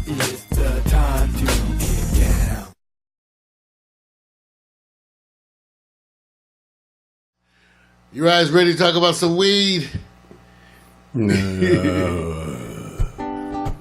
It's the time to get down. You guys ready to talk about some weed?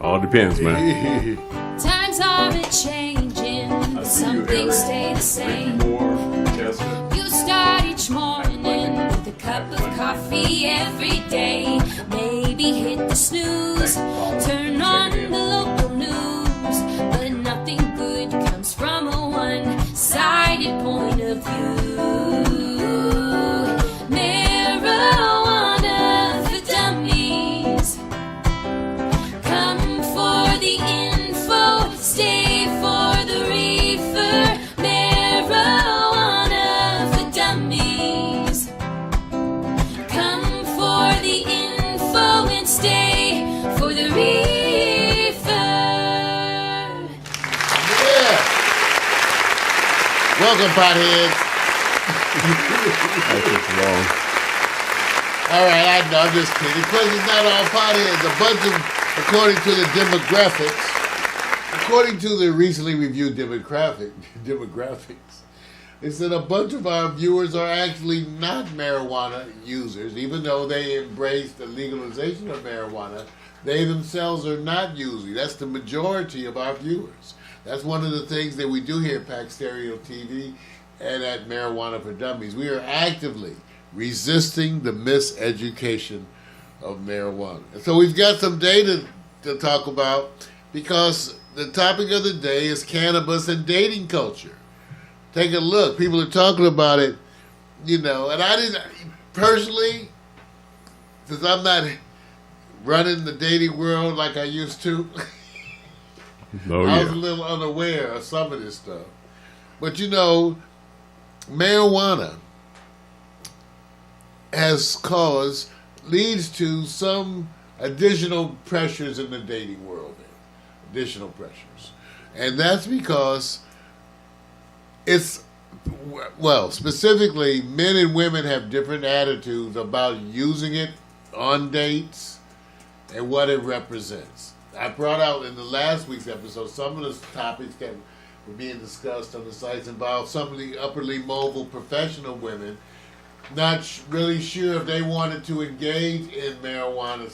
All depends, man. Times are changing, but some things stay the same. You start each morning with a cup of coffee every day. Maybe hit the snooze, turn on the local news, but nothing good comes from a one-sided point of view. Marijuana for dummies. Come for the info, stay for the reefer. Marijuana for dummies. Come for the info and stay for the reefer. Yeah. Welcome, potheads. That's wrong. All right, I know, I'm just kidding. Of course, it's not all potheads. A bunch of, according to the demographics, according to the recently reviewed demographics, it said a bunch of our viewers are actually not marijuana users, even though they embrace the legalization of marijuana. They themselves are not using. That's the majority of our viewers. That's one of the things that we do here at Pax Stereo TV and at Marijuana for Dummies. We are actively resisting the miseducation of marijuana. And so we've got some data to talk about because the topic of the day is cannabis and dating culture. Take a look. People are talking about it, you know, and I didn't, personally, since I'm not running the dating world like I used to, I was a little unaware of some of this stuff. But, you know, marijuana leads to some additional pressures in the dating world. Additional pressures. And that's because it's, well, specifically, men and women have different attitudes about using it on dates and what it represents. I brought out in the last week's episode some of the topics that were being discussed on the sites involved some of the upperly mobile professional women not really sure if they wanted to engage in marijuana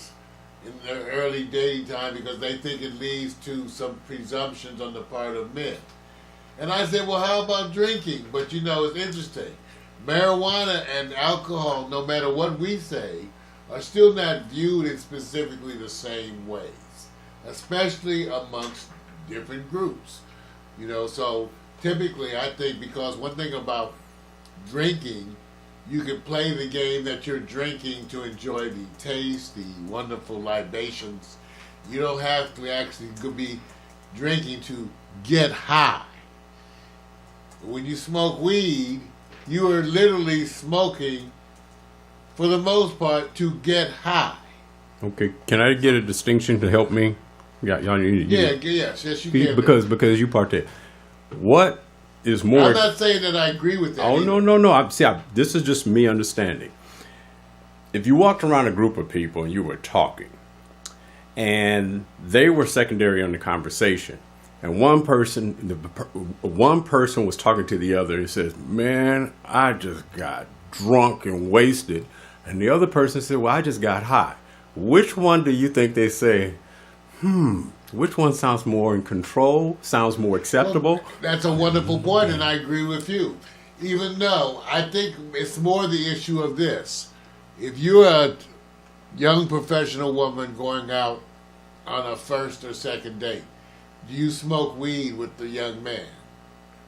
in their early dating time because they think it leads to some presumptions on the part of men. And I said, well, how about drinking? But, you know, it's interesting. Marijuana and alcohol, no matter what we say, are still not viewed in specifically the same ways, especially amongst different groups. You know, so typically I think because one thing about drinking, you can play the game that you're drinking to enjoy the taste, the wonderful libations. You don't have to actually be drinking to get high. When you smoke weed, you are literally smoking, for the most part, to get high. Okay, can I get a distinction to help me? Yes, you can. Because you partake. What is more? I'm not saying that I agree with that. Oh, either. no. This is just me understanding. If you walked around a group of people and you were talking, and they were secondary on the conversation, and one person was talking to the other and says, "Man, I just got drunk and wasted," and the other person said, "Well, I just got high." Which one do you think they say? Which one sounds more in control, sounds more acceptable? Well, that's a wonderful point, and I agree with you. Even though I think it's more the issue of this. If you're a young professional woman going out on a first or second date, do you smoke weed with the young man?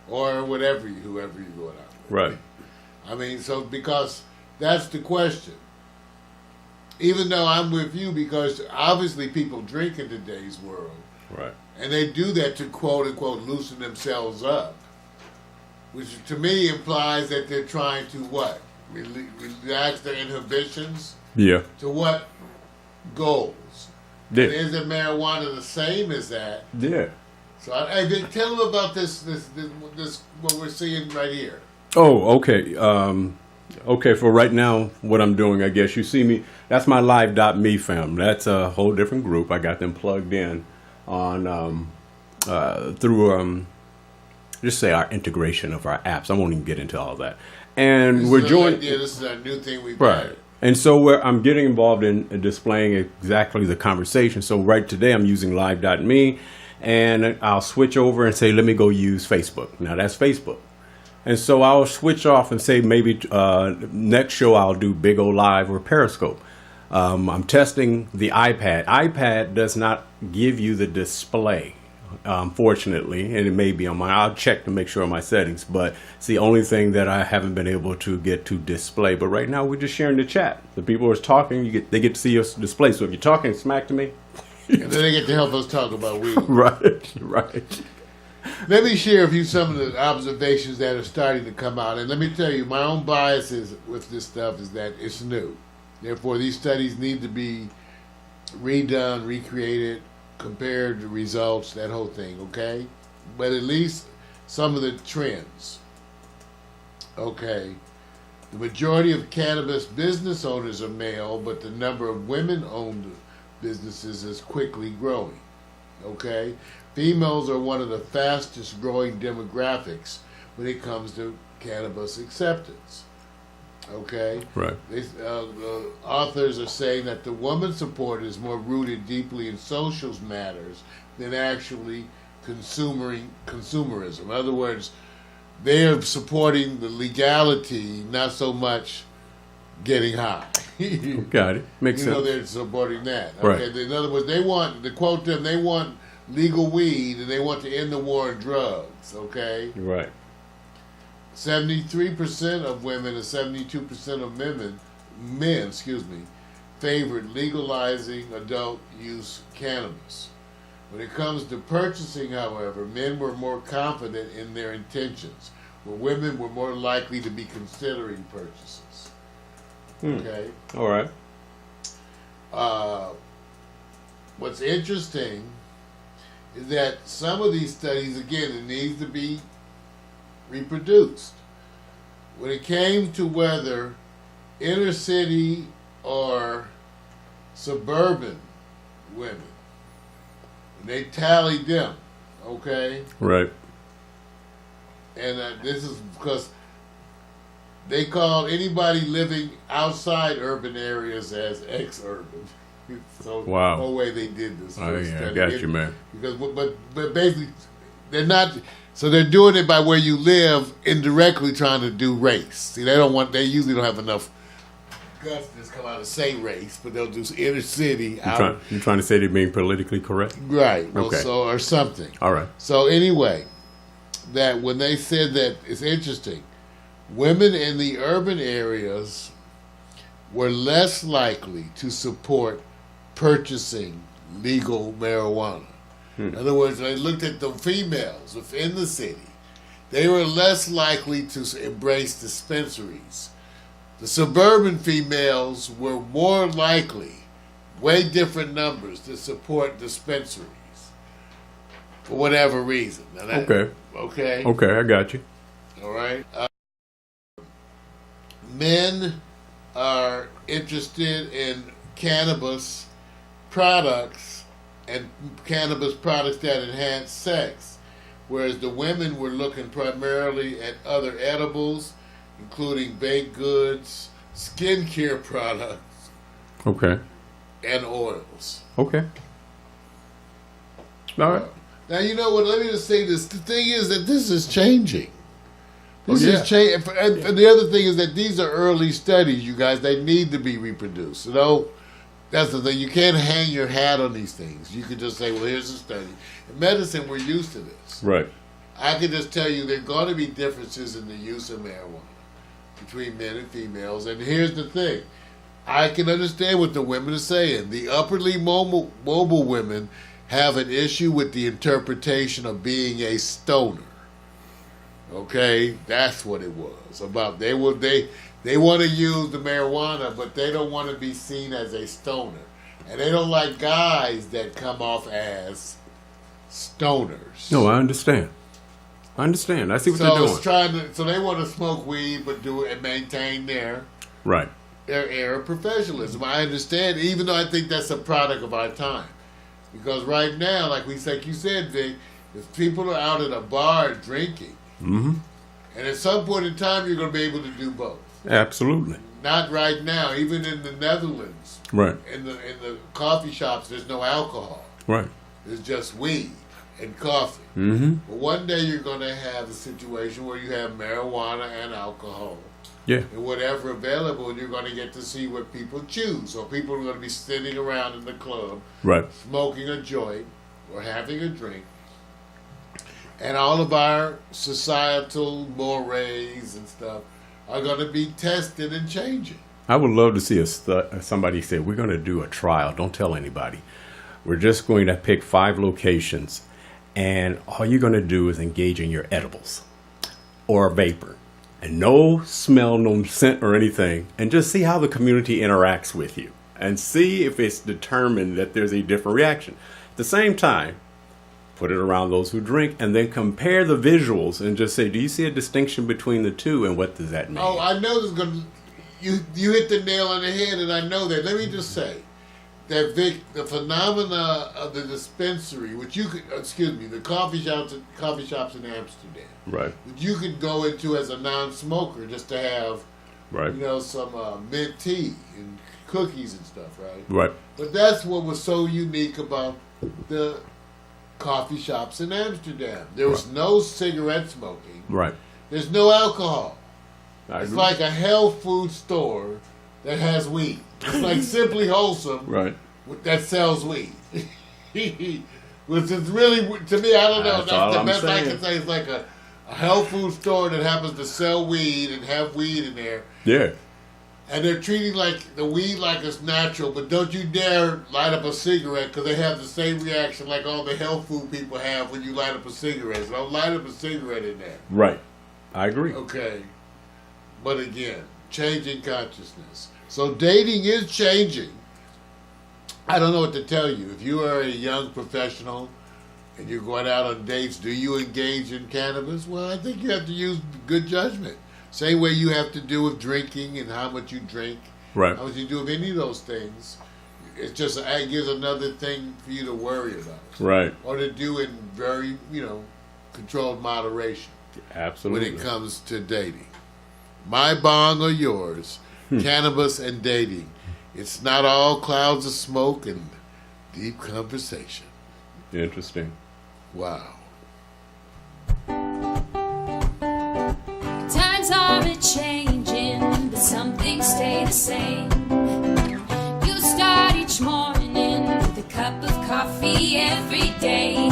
Or whoever you're going out with? Right. I mean, so because that's the question. Even though I'm with you, because obviously people drink in today's world. Right. And they do that to quote unquote loosen themselves up. Which to me implies that they're trying to what? Relax their inhibitions? Yeah. To what goals? Yeah. And isn't marijuana the same as that? Yeah. So tell them about this what we're seeing right here. Oh, okay. Okay, for right now, what I'm doing, I guess you see me, that's my live.me fam. That's a whole different group. I got them plugged in. on through just say our integration of our apps. I won't even get into all that. And we're joining. Yeah, this is our new thing we've right. got. And so I'm getting involved in displaying exactly the conversation. So right today I'm using live.me, and I'll switch over and say, let me go use Facebook. Now that's Facebook. And so I'll switch off and say maybe next show I'll do Big O Live or Periscope. I'm testing the iPad. iPad does not give you the display, fortunately, and it may be on my. I'll check to make sure on my settings, but it's the only thing that I haven't been able to get to display. But right now we're just sharing the chat. The people who are talking, they get to see your display. So if you're talking smack to me, And then they get to help us talk about weed. right. Let me share with you some of the observations that are starting to come out. And let me tell you, my own biases with this stuff is that it's new. Therefore, these studies need to be redone, recreated, compared to results, that whole thing, okay? But at least some of the trends. Okay. The majority of cannabis business owners are male, but the number of women-owned businesses is quickly growing. Okay? Females are one of the fastest growing demographics when it comes to cannabis acceptance. Okay? Right. The authors are saying that the woman support is more rooted deeply in social matters than actually consumerism. In other words, they are supporting the legality, not so much getting high. Got it. Makes sense. They're supporting that. Okay? Right. In other words, they want, to quote them, they want legal weed and they want to end the war on drugs. Okay? Right. 73% of women and 72% of men, favored legalizing adult use cannabis. When it comes to purchasing, however, men were more confident in their intentions, where women were more likely to be considering purchases. Okay? All right. What's interesting is that some of these studies, again, it needs to be reproduced. When it came to whether inner city or suburban women, they tallied them, okay? Right. And this is because they called anybody living outside urban areas as ex-urban. So wow. no way they did this. Oh, yeah, I got you, man. Because, but basically, they're not. So they're doing it by where you live, indirectly trying to do race. See, they usually don't have enough guts to just come out and say race, but they'll do inner city. You're trying to say they're being politically correct? Right. Well, Okay. or something. All right. So anyway, that when they said that, it's interesting. Women in the urban areas were less likely to support purchasing legal marijuana. In other words, they looked at the females within the city. They were less likely to embrace dispensaries. The suburban females were more likely, way different numbers, to support dispensaries for whatever reason. Now Okay. Okay? Okay, I got you. All right? Men are interested in cannabis products and cannabis products that enhance sex, whereas the women were looking primarily at other edibles, including baked goods, skincare products, Okay. and oils. Okay. All right. Now, you know what? Let me just say this. The thing is that this is changing. This is changing. And the other thing is that these are early studies, you guys. They need to be reproduced. That's the thing. You can't hang your hat on these things. You can just say, well, here's a study. In medicine, we're used to this. Right. I can just tell you there are going to be differences in the use of marijuana between men and females. And here's the thing. I can understand what the women are saying. The upperly mobile women have an issue with the interpretation of being a stoner. Okay? That's what it was about. They want to use the marijuana, but they don't want to be seen as a stoner. And they don't like guys that come off as stoners. No, I understand. I see what they're doing. So they want to smoke weed, but do it and maintain their Right. air of professionalism. I understand, even though I think that's a product of our time. Because right now, like you said, Vic, if people are out at a bar drinking, Mm-hmm. and at some point in time you're going to be able to do both. Absolutely. Not right now. Even in the Netherlands, Right. in the coffee shops, there's no alcohol. Right. There's just weed and coffee. Mm-hmm. But one day you're going to have a situation where you have marijuana and alcohol. Yeah. And whatever available, and you're going to get to see what people choose. So people are going to be sitting around in the club, Right. smoking a joint or having a drink. And all of our societal mores and stuff are going to be tested and changing. I would love to see somebody say, we're going to do a trial. Don't tell anybody. We're just going to pick 5 locations, and all you're going to do is engage in your edibles or vapor. And no smell, no scent or anything, and just see how the community interacts with you and see if it's determined that there's a different reaction. At the same time, put it around those who drink and then compare the visuals and just say, do you see a distinction between the two and what does that mean? Oh, I know this is going to... You hit the nail on the head, and I know that. Let me just say that, Vic, the phenomena of the dispensary, which you could... Excuse me, the coffee shops in Amsterdam. Right. You could go into as a non-smoker just to have, Right. you know, some mint tea and cookies and stuff, right? Right. But that's what was so unique about the coffee shops in Amsterdam. There was no cigarette smoking. Right. There's no alcohol. I It's agree. like a health food store that has weed. It's like Simply Wholesome Right. that sells weed. Which is really, to me, I don't know. That's all That's the I'm best I saying. can say. It's like a health food store that happens to sell weed and have weed in there. Yeah. And they're treating like the weed like it's natural, but don't you dare light up a cigarette because they have the same reaction like all the health food people have when you light up a cigarette. So don't light up a cigarette in there. Right. I agree. Okay. But again, changing consciousness. So dating is changing. I don't know what to tell you. If you are a young professional and you're going out on dates, do you engage in cannabis? Well, I think you have to use good judgment. Same way you have to do with drinking and how much you drink. Right. How much you do with any of those things. It's just, it gives another thing for you to worry about. Right. Or to do in very, controlled moderation Absolutely. when it comes to dating. My bong or yours, cannabis and dating. It's not all clouds of smoke and deep conversation. Interesting. Wow. Times are a-changing, but some things stay the same. You start each morning with a cup of coffee every day.